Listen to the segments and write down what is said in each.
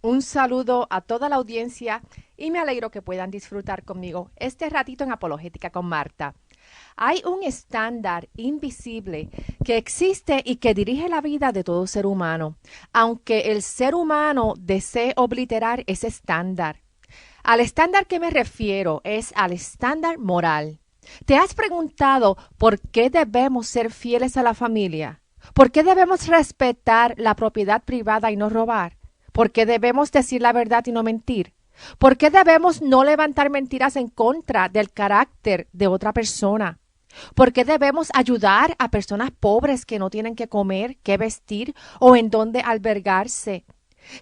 Un saludo a toda la audiencia y me alegro que puedan disfrutar conmigo este ratito en Apologética con Marta. Hay un estándar invisible que existe y que dirige la vida de todo ser humano, aunque el ser humano desee obliterar ese estándar. Al estándar que me refiero es al estándar moral. ¿Te has preguntado por qué debemos ser fieles a la familia? ¿Por qué debemos respetar la propiedad privada y no robar? ¿Por qué debemos decir la verdad y no mentir? ¿Por qué debemos no levantar mentiras en contra del carácter de otra persona? ¿Por qué debemos ayudar a personas pobres que no tienen que comer, qué vestir o en dónde albergarse?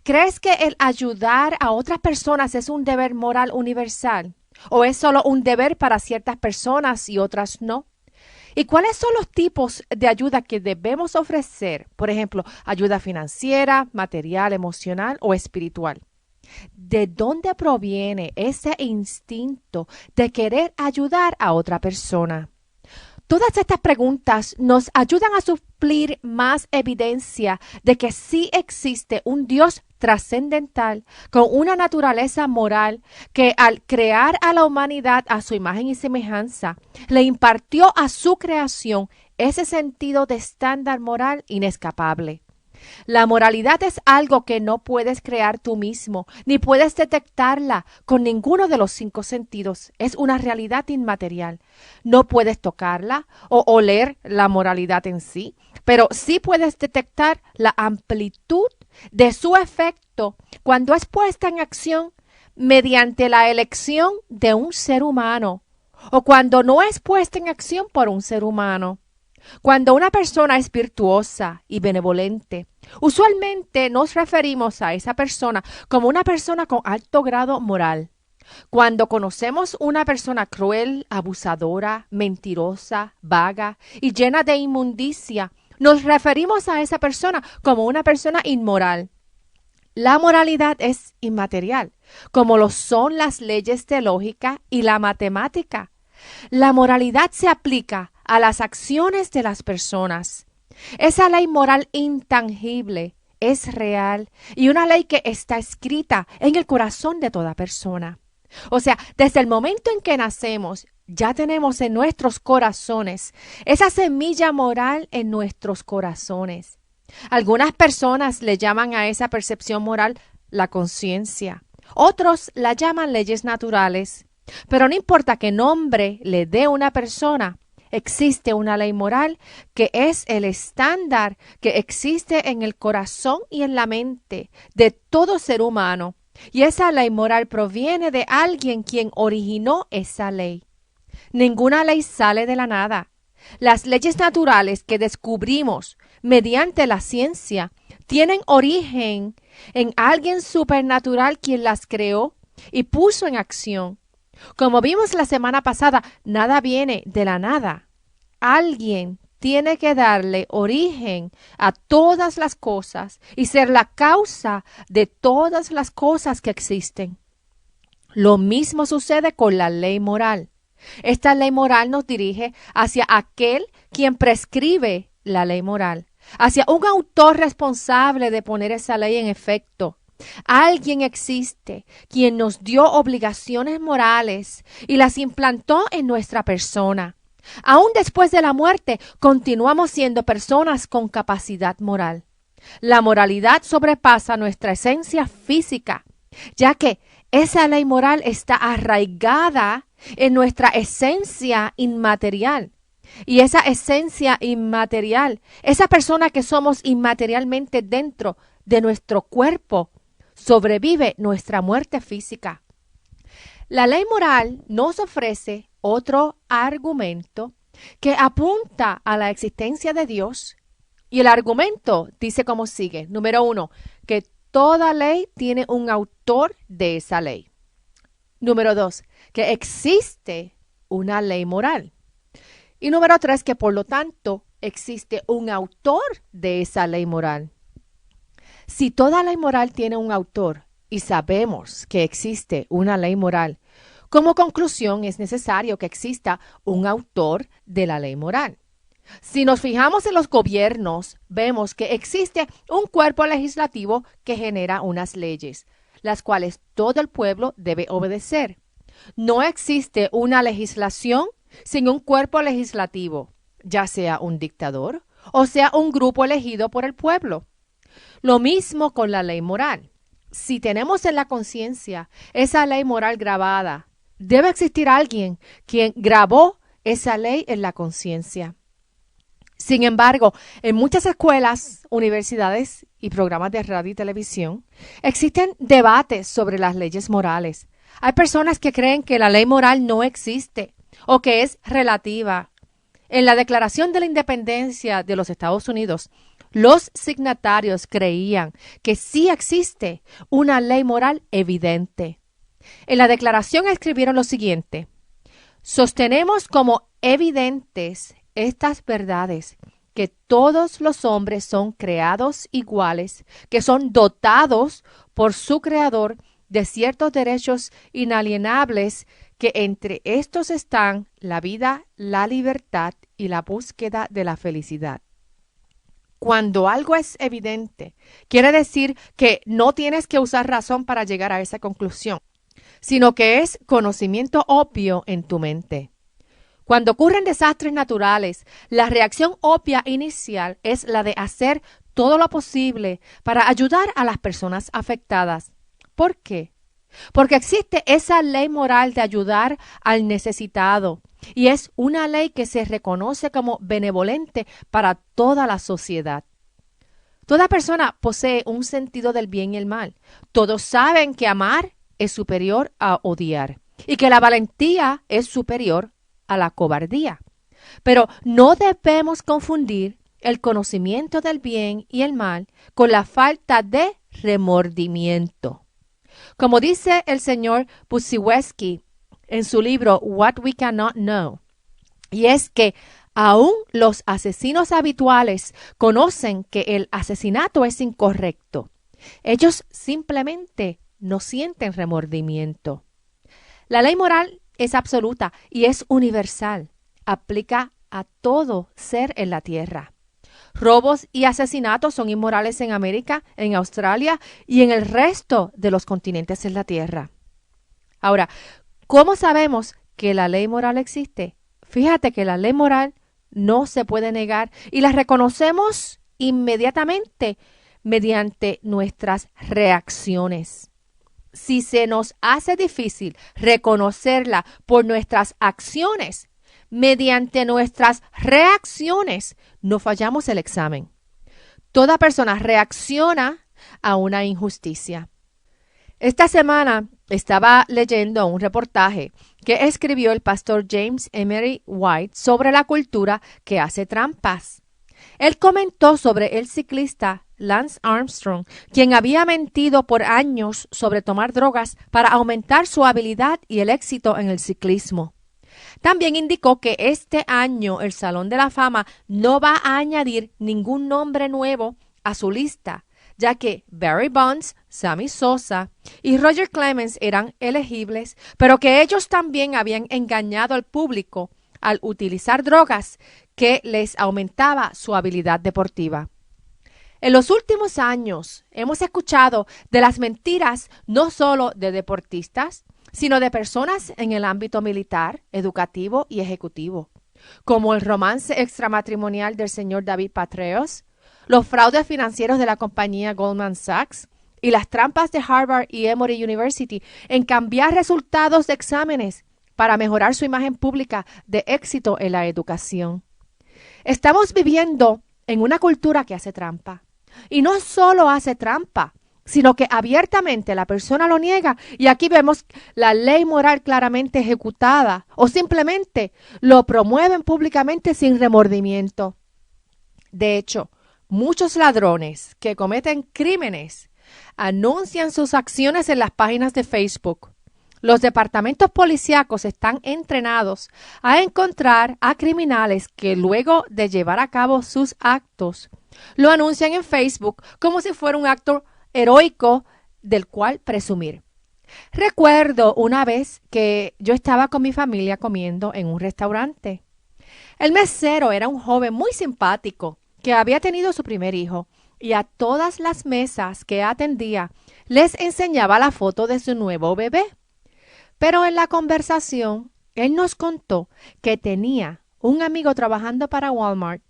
¿Crees que el ayudar a otras personas es un deber moral universal? ¿O es solo un deber para ciertas personas y otras no? ¿Y cuáles son los tipos de ayuda que debemos ofrecer? Por ejemplo, ayuda financiera, material, emocional o espiritual. ¿De dónde proviene ese instinto de querer ayudar a otra persona? Todas estas preguntas nos ayudan a suplir más evidencia de que sí existe un Dios trascendental con una naturaleza moral que al crear a la humanidad a su imagen y semejanza, le impartió a su creación ese sentido de estándar moral inescapable. La moralidad es algo que no puedes crear tú mismo, ni puedes detectarla con ninguno de los cinco sentidos. Es una realidad inmaterial. No puedes tocarla o oler la moralidad en sí, pero sí puedes detectar la amplitud de su efecto cuando es puesta en acción mediante la elección de un ser humano o cuando no es puesta en acción por un ser humano. Cuando una persona es virtuosa y benevolente, usualmente nos referimos a esa persona como una persona con alto grado moral. Cuando conocemos una persona cruel, abusadora, mentirosa, vaga y llena de inmundicia, nos referimos a esa persona como una persona inmoral. La moralidad es inmaterial, como lo son las leyes de lógica y la matemática. La moralidad se aplica a las acciones de las personas. Esa ley moral intangible es real y una ley que está escrita en el corazón de toda persona. O sea, desde el momento en que nacemos, ya tenemos en nuestros corazones esa semilla moral en nuestros corazones. Algunas personas le llaman a esa percepción moral la conciencia. Otros la llaman leyes naturales. Pero no importa qué nombre le dé una persona, existe una ley moral que es el estándar que existe en el corazón y en la mente de todo ser humano. Y esa ley moral proviene de alguien quien originó esa ley. Ninguna ley sale de la nada. Las leyes naturales que descubrimos mediante la ciencia tienen origen en alguien supernatural quien las creó y puso en acción. Como vimos la semana pasada, nada viene de la nada. Alguien tiene que darle origen a todas las cosas y ser la causa de todas las cosas que existen. Lo mismo sucede con la ley moral. Esta ley moral nos dirige hacia aquel quien prescribe la ley moral, hacia un autor responsable de poner esa ley en efecto. Alguien existe quien nos dio obligaciones morales y las implantó en nuestra persona. Aún después de la muerte, continuamos siendo personas con capacidad moral. La moralidad sobrepasa nuestra esencia física, ya que esa ley moral está arraigada en nuestra esencia inmaterial. Y esa esencia inmaterial, esa persona que somos inmaterialmente dentro de nuestro cuerpo, sobrevive nuestra muerte física. La ley moral nos ofrece otro argumento que apunta a la existencia de Dios. Y el argumento dice como sigue. Número 1, que toda ley tiene un autor de esa ley. Número 2, que existe una ley moral. Y número 3, que por lo tanto existe un autor de esa ley moral. Si toda ley moral tiene un autor y sabemos que existe una ley moral, como conclusión es necesario que exista un autor de la ley moral. Si nos fijamos en los gobiernos, vemos que existe un cuerpo legislativo que genera unas leyes, las cuales todo el pueblo debe obedecer. No existe una legislación sin un cuerpo legislativo, ya sea un dictador o sea un grupo elegido por el pueblo. Lo mismo con la ley moral. Si tenemos en la conciencia esa ley moral grabada, debe existir alguien quien grabó esa ley en la conciencia. Sin embargo, en muchas escuelas, universidades y programas de radio y televisión existen debates sobre las leyes morales. Hay personas que creen que la ley moral no existe o que es relativa. En la Declaración de la Independencia de los Estados Unidos, los signatarios creían que sí existe una ley moral evidente. En la declaración escribieron lo siguiente: sostenemos como evidentes estas verdades, que todos los hombres son creados iguales, que son dotados por su creador de ciertos derechos inalienables, que entre estos están la vida, la libertad y la búsqueda de la felicidad. Cuando algo es evidente, quiere decir que no tienes que usar razón para llegar a esa conclusión, sino que es conocimiento obvio en tu mente. Cuando ocurren desastres naturales, la reacción obvia inicial es la de hacer todo lo posible para ayudar a las personas afectadas. ¿Por qué? Porque existe esa ley moral de ayudar al necesitado, y es una ley que se reconoce como benevolente para toda la sociedad. Toda persona posee un sentido del bien y el mal. Todos saben que amar es superior a odiar y que la valentía es superior a la cobardía. Pero no debemos confundir el conocimiento del bien y el mal con la falta de remordimiento. Como dice el señor Pudziewski en su libro What We Cannot Know, y es que aún los asesinos habituales conocen que el asesinato es incorrecto. Ellos simplemente no sienten remordimiento. La ley moral es absoluta y es universal. Aplica a todo ser en la tierra. Robos y asesinatos son inmorales en América, en Australia y en el resto de los continentes en la tierra. Ahora, ¿cómo sabemos que la ley moral existe? Fíjate que la ley moral no se puede negar y la reconocemos inmediatamente mediante nuestras reacciones. Si se nos hace difícil reconocerla por nuestras acciones, mediante nuestras reacciones, no fallamos el examen. Toda persona reacciona a una injusticia. Esta semana estaba leyendo un reportaje que escribió el pastor James Emery White sobre la cultura que hace trampas. Él comentó sobre el ciclista Lance Armstrong, quien había mentido por años sobre tomar drogas para aumentar su habilidad y el éxito en el ciclismo. También indicó que este año el Salón de la Fama no va a añadir ningún nombre nuevo a su lista, ya que Barry Bonds, Sammy Sosa y Roger Clemens eran elegibles, pero que ellos también habían engañado al público al utilizar drogas que les aumentaba su habilidad deportiva. En los últimos años hemos escuchado de las mentiras no solo de deportistas, sino de personas en el ámbito militar, educativo y ejecutivo, como el romance extramatrimonial del señor David Patreos, los fraudes financieros de la compañía Goldman Sachs y las trampas de Harvard y Emory University en cambiar resultados de exámenes para mejorar su imagen pública de éxito en la educación. Estamos viviendo en una cultura que hace trampa. Y no solo hace trampa, sino que abiertamente la persona lo niega, y aquí vemos la ley moral claramente ejecutada, o simplemente lo promueven públicamente sin remordimiento. De hecho, muchos ladrones que cometen crímenes anuncian sus acciones en las páginas de Facebook. Los departamentos policíacos están entrenados a encontrar a criminales que luego de llevar a cabo sus actos, lo anuncian en Facebook como si fuera un acto heroico del cual presumir. Recuerdo una vez que yo estaba con mi familia comiendo en un restaurante. El mesero era un joven muy simpático que había tenido su primer hijo y a todas las mesas que atendía les enseñaba la foto de su nuevo bebé. Pero en la conversación, él nos contó que tenía un amigo trabajando para Walmart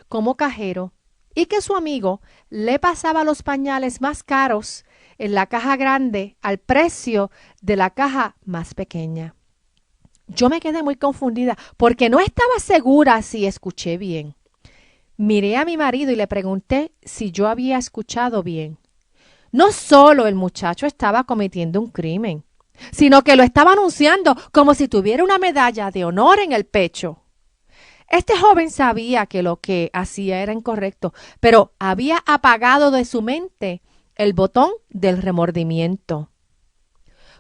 como cajero y que su amigo le pasaba los pañales más caros en la caja grande al precio de la caja más pequeña. Yo me quedé muy confundida porque no estaba segura si escuché bien. Miré a mi marido y le pregunté si yo había escuchado bien. No solo el muchacho estaba cometiendo un crimen, sino que lo estaba anunciando como si tuviera una medalla de honor en el pecho. Este joven sabía que lo que hacía era incorrecto, pero había apagado de su mente el botón del remordimiento.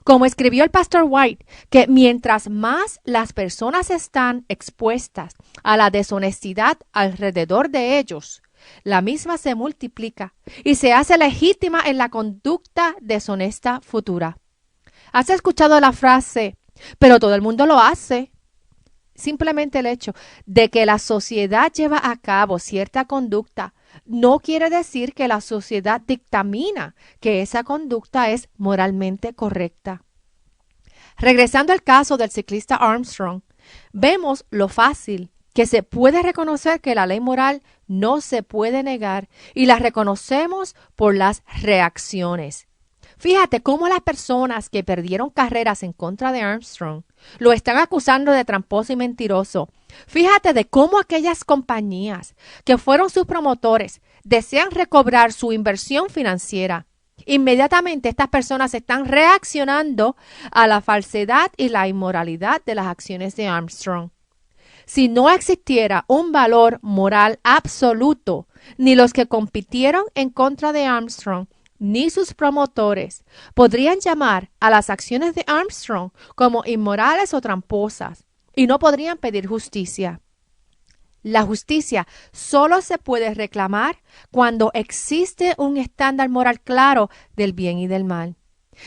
Como escribió el pastor White, que mientras más las personas están expuestas a la deshonestidad alrededor de ellos, la misma se multiplica y se hace legítima en la conducta deshonesta futura. ¿Has escuchado la frase, pero todo el mundo lo hace? Simplemente el hecho de que la sociedad lleva a cabo cierta conducta no quiere decir que la sociedad dictamina que esa conducta es moralmente correcta. Regresando al caso del ciclista Armstrong, vemos lo fácil que se puede reconocer que la ley moral no se puede negar y la reconocemos por las reacciones. Fíjate cómo las personas que perdieron carreras en contra de Armstrong lo están acusando de tramposo y mentiroso. Fíjate de cómo aquellas compañías que fueron sus promotores desean recobrar su inversión financiera. Inmediatamente estas personas están reaccionando a la falsedad y la inmoralidad de las acciones de Armstrong. Si no existiera un valor moral absoluto, ni los que compitieron en contra de Armstrong ni sus promotores podrían llamar a las acciones de Armstrong como inmorales o tramposas y no podrían pedir justicia. La justicia solo se puede reclamar cuando existe un estándar moral claro del bien y del mal.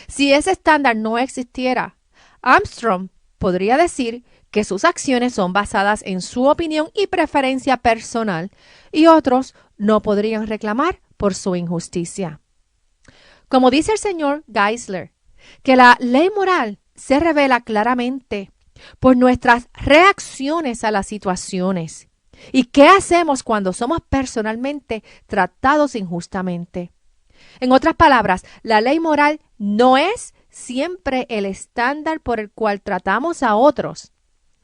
Si ese estándar no existiera, Armstrong podría decir que sus acciones son basadas en su opinión y preferencia personal y otros no podrían reclamar por su injusticia. Como dice el señor Geisler, que la ley moral se revela claramente por nuestras reacciones a las situaciones. ¿Y qué hacemos cuando somos personalmente tratados injustamente? En otras palabras, la ley moral no es siempre el estándar por el cual tratamos a otros,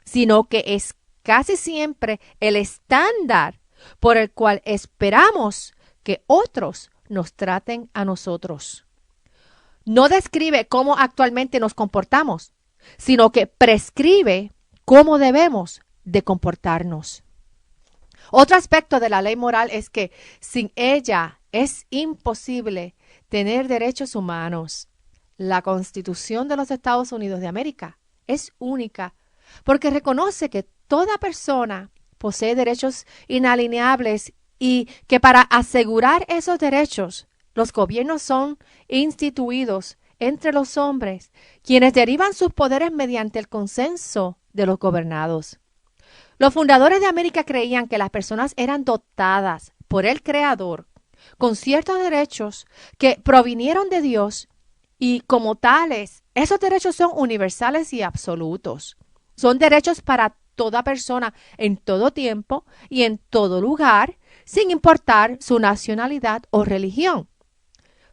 sino que es casi siempre el estándar por el cual esperamos que otros nos traten a nosotros. No describe cómo actualmente nos comportamos, sino que prescribe cómo debemos de comportarnos. Otro aspecto de la ley moral es que sin ella es imposible tener derechos humanos. La Constitución de los Estados Unidos de América es única porque reconoce que toda persona posee derechos inalienables y que para asegurar esos derechos, los gobiernos son instituidos entre los hombres, quienes derivan sus poderes mediante el consenso de los gobernados. Los fundadores de América creían que las personas eran dotadas por el Creador con ciertos derechos que provinieron de Dios y como tales, esos derechos son universales y absolutos. Son derechos para toda persona en todo tiempo y en todo lugar, sin importar su nacionalidad o religión.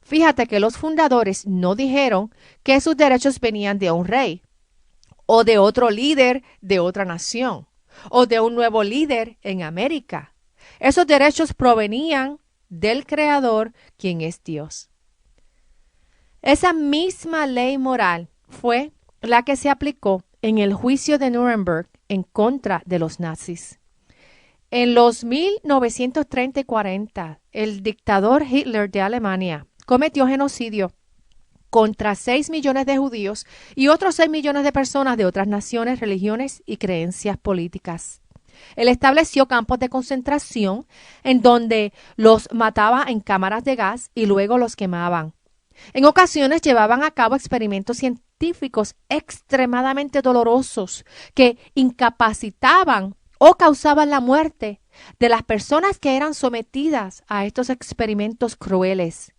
Fíjate que los fundadores no dijeron que sus derechos venían de un rey o de otro líder de otra nación o de un nuevo líder en América. Esos derechos provenían del Creador, quien es Dios. Esa misma ley moral fue la que se aplicó en el juicio de Nuremberg en contra de los nazis. En los 1930 y 40, el dictador Hitler de Alemania cometió genocidio contra 6 millones de judíos y otros 6 millones de personas de otras naciones, religiones y creencias políticas. Él estableció campos de concentración en donde los mataba en cámaras de gas y luego los quemaban. En ocasiones llevaban a cabo experimentos científicos extremadamente dolorosos que incapacitaban o causaban la muerte de las personas que eran sometidas a estos experimentos crueles.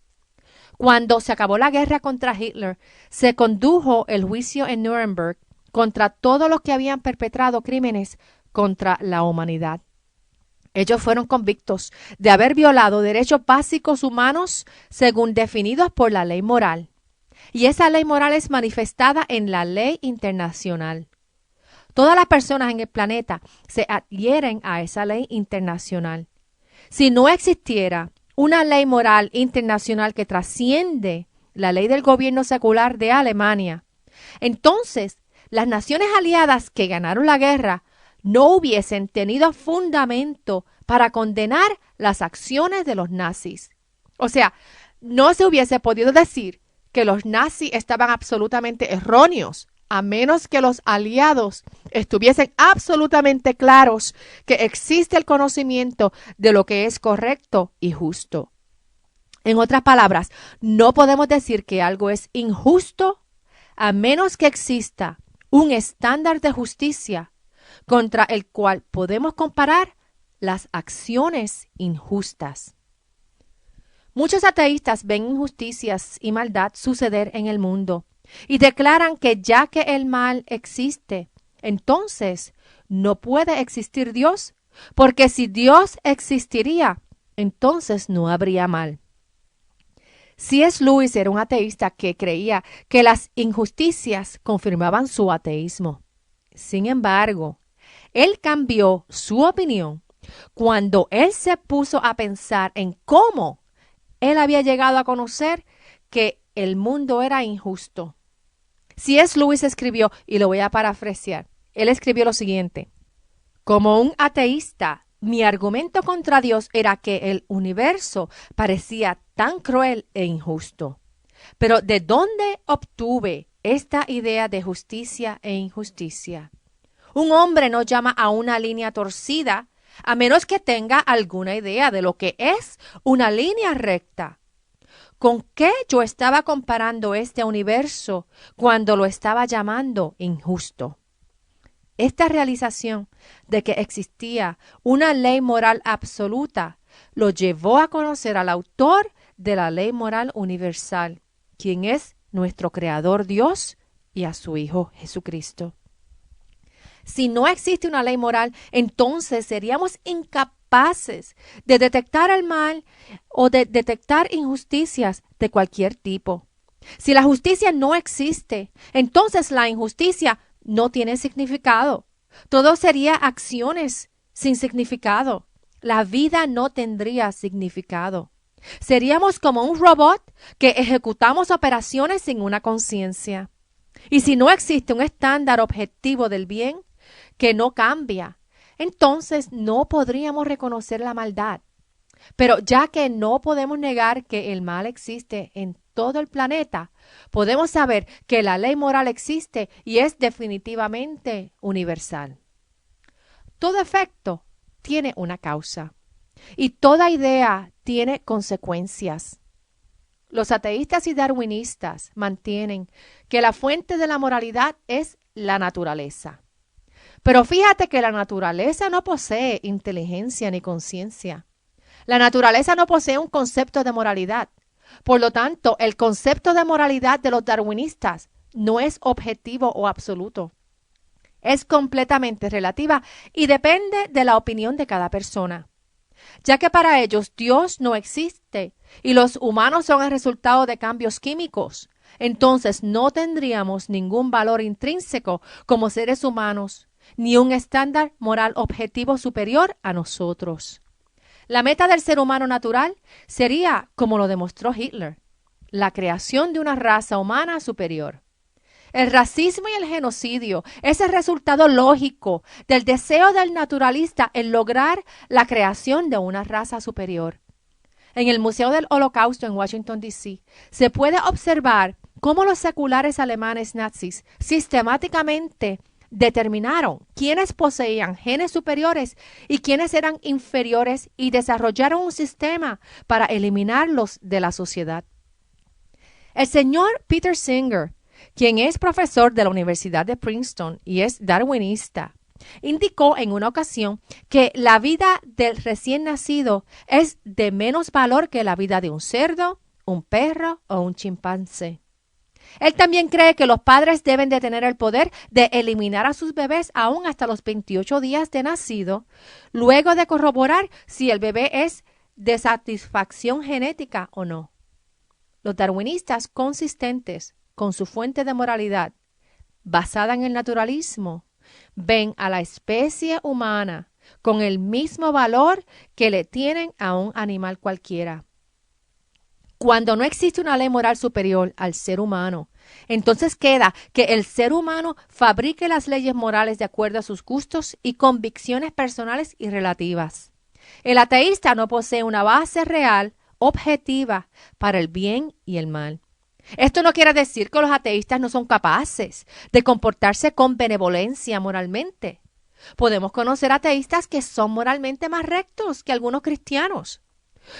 Cuando se acabó la guerra contra Hitler, se condujo el juicio en Nuremberg contra todos los que habían perpetrado crímenes contra la humanidad. Ellos fueron convictos de haber violado derechos básicos humanos según definidos por la ley moral. Y esa ley moral es manifestada en la ley internacional. Todas las personas en el planeta se adhieren a esa ley internacional. Si no existiera una ley moral internacional que trasciende la ley del gobierno secular de Alemania, entonces las naciones aliadas que ganaron la guerra no hubiesen tenido fundamento para condenar las acciones de los nazis. O sea, no se hubiese podido decir que los nazis estaban absolutamente erróneos, a menos que los aliados estuviesen absolutamente claros que existe el conocimiento de lo que es correcto y justo. En otras palabras, no podemos decir que algo es injusto a menos que exista un estándar de justicia contra el cual podemos comparar las acciones injustas. Muchos ateístas ven injusticias y maldad suceder en el mundo y declaran que ya que el mal existe, entonces no puede existir Dios, porque si Dios existiría, entonces no habría mal. C.S. Lewis era un ateísta que creía que las injusticias confirmaban su ateísmo. Sin embargo, él cambió su opinión cuando él se puso a pensar en cómo él había llegado a conocer que el mundo era injusto. C.S. Lewis escribió, y lo voy a parafrasear, él escribió lo siguiente: como un ateísta, mi argumento contra Dios era que el universo parecía tan cruel e injusto. Pero ¿de dónde obtuve esta idea de justicia e injusticia? Un hombre no llama a una línea torcida a menos que tenga alguna idea de lo que es una línea recta. ¿Con qué yo estaba comparando este universo cuando lo estaba llamando injusto? Esta realización de que existía una ley moral absoluta lo llevó a conocer al autor de la ley moral universal, quien es nuestro Creador Dios, y a su Hijo Jesucristo. Si no existe una ley moral, entonces seríamos incapaces de detectar el mal o de detectar injusticias de cualquier tipo. Si la justicia no existe, entonces la injusticia no tiene significado. Todo sería acciones sin significado. La vida no tendría significado. Seríamos como un robot que ejecutamos operaciones sin una conciencia. Y si no existe un estándar objetivo del bien que no cambia, entonces no podríamos reconocer la maldad. Pero ya que no podemos negar que el mal existe en todo el planeta, podemos saber que la ley moral existe y es definitivamente universal. Todo efecto tiene una causa y toda idea tiene consecuencias. Los ateístas y darwinistas mantienen que la fuente de la moralidad es la naturaleza. Pero fíjate que la naturaleza no posee inteligencia ni conciencia. La naturaleza no posee un concepto de moralidad. Por lo tanto, el concepto de moralidad de los darwinistas no es objetivo o absoluto. Es completamente relativa y depende de la opinión de cada persona. Ya que para ellos Dios no existe y los humanos son el resultado de cambios químicos, entonces no tendríamos ningún valor intrínseco como seres humanos, ni un estándar moral objetivo superior a nosotros. La meta del ser humano natural sería, como lo demostró Hitler, la creación de una raza humana superior. El racismo y el genocidio es el resultado lógico del deseo del naturalista en lograr la creación de una raza superior. En el Museo del Holocausto en Washington, D.C., se puede observar cómo los seculares alemanes nazis sistemáticamente determinaron quiénes poseían genes superiores y quiénes eran inferiores y desarrollaron un sistema para eliminarlos de la sociedad. El señor Peter Singer, quien es profesor de la Universidad de Princeton y es darwinista, indicó en una ocasión que la vida del recién nacido es de menos valor que la vida de un cerdo, un perro o un chimpancé. Él también cree que los padres deben de tener el poder de eliminar a sus bebés aún hasta los 28 días de nacido, luego de corroborar si el bebé es de satisfacción genética o no. Los darwinistas, consistentes con su fuente de moralidad basada en el naturalismo, ven a la especie humana con el mismo valor que le tienen a un animal cualquiera. Cuando no existe una ley moral superior al ser humano, entonces queda que el ser humano fabrique las leyes morales de acuerdo a sus gustos y convicciones personales y relativas. El ateísta no posee una base real, objetiva, para el bien y el mal. Esto no quiere decir que los ateístas no son capaces de comportarse con benevolencia moralmente. Podemos conocer ateístas que son moralmente más rectos que algunos cristianos.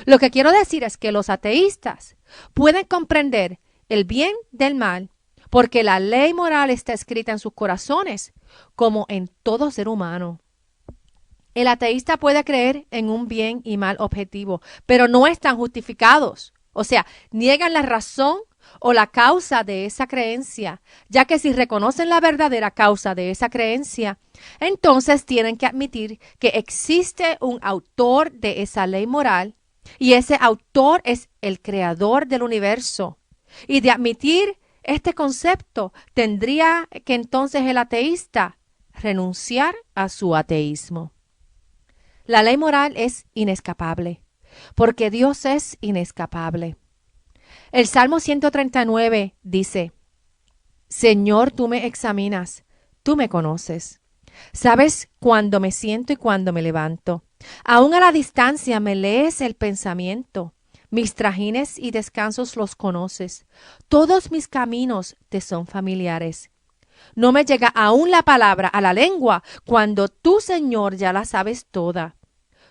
Lo que quiero decir es que los ateístas pueden comprender el bien del mal porque la ley moral está escrita en sus corazones como en todo ser humano. El ateísta puede creer en un bien y mal objetivo, pero no están justificados. O sea, niegan la razón o la causa de esa creencia, ya que si reconocen la verdadera causa de esa creencia, entonces tienen que admitir que existe un autor de esa ley moral y ese autor es el creador del universo. Y de admitir este concepto, tendría que entonces el ateísta renunciar a su ateísmo. La ley moral es inescapable, porque Dios es inescapable. El Salmo 139 dice: Señor, tú me examinas, tú me conoces. Sabes cuándo me siento y cuándo me levanto. Aún a la distancia me lees el pensamiento. Mis trajines y descansos los conoces. Todos mis caminos te son familiares. No me llega aún la palabra a la lengua cuando tú, Señor, ya la sabes toda.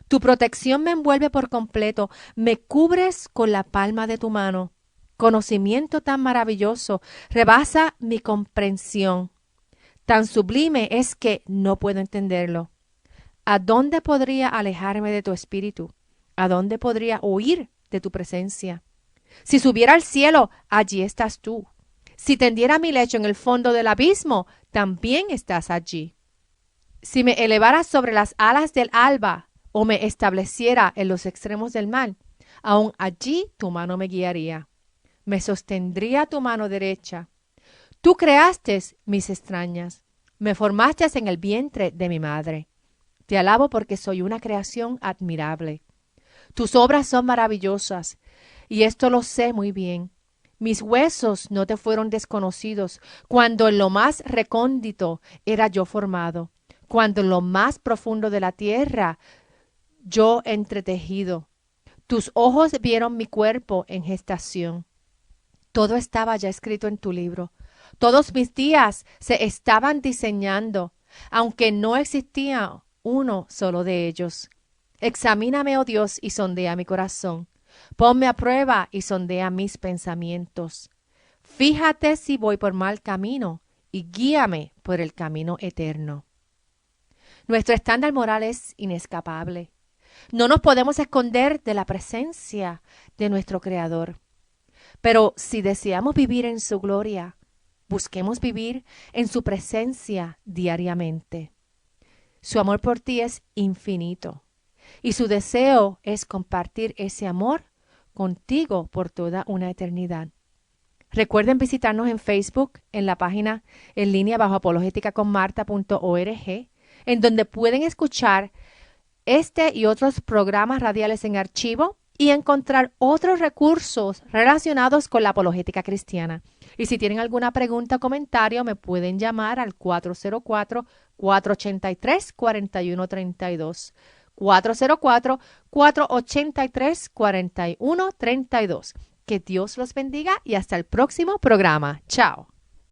Tu protección me envuelve por completo, me cubres con la palma de tu mano. Conocimiento tan maravilloso rebasa mi comprensión. Tan sublime es que no puedo entenderlo. ¿A dónde podría alejarme de tu espíritu? ¿A dónde podría huir de tu presencia? Si subiera al cielo, allí estás tú. Si tendiera mi lecho en el fondo del abismo, también estás allí. Si me elevara sobre las alas del alba o me estableciera en los extremos del mar, aun allí tu mano me guiaría. Me sostendría tu mano derecha. Tú creaste mis extrañas, me formaste en el vientre de mi madre. Te alabo porque soy una creación admirable. Tus obras son maravillosas, y esto lo sé muy bien. Mis huesos no te fueron desconocidos, cuando en lo más recóndito era yo formado, cuando en lo más profundo de la tierra yo entretejido. Tus ojos vieron mi cuerpo en gestación. Todo estaba ya escrito en tu libro. Todos mis días se estaban diseñando, aunque no existía uno solo de ellos. Examíname, oh Dios, y sondea mi corazón. Ponme a prueba y sondea mis pensamientos. Fíjate si voy por mal camino y guíame por el camino eterno. Nuestro estándar moral es inescapable. No nos podemos esconder de la presencia de nuestro Creador. Pero si deseamos vivir en su gloria, busquemos vivir en su presencia diariamente. Su amor por ti es infinito y su deseo es compartir ese amor contigo por toda una eternidad. Recuerden visitarnos en Facebook, en la página en línea bajo apologéticaconmarta.org, en donde pueden escuchar este y otros programas radiales en archivo y encontrar otros recursos relacionados con la apologética cristiana. Y si tienen alguna pregunta o comentario, me pueden llamar al 404-483-4132. 404-483-4132. Que Dios los bendiga y hasta el próximo programa. Chao.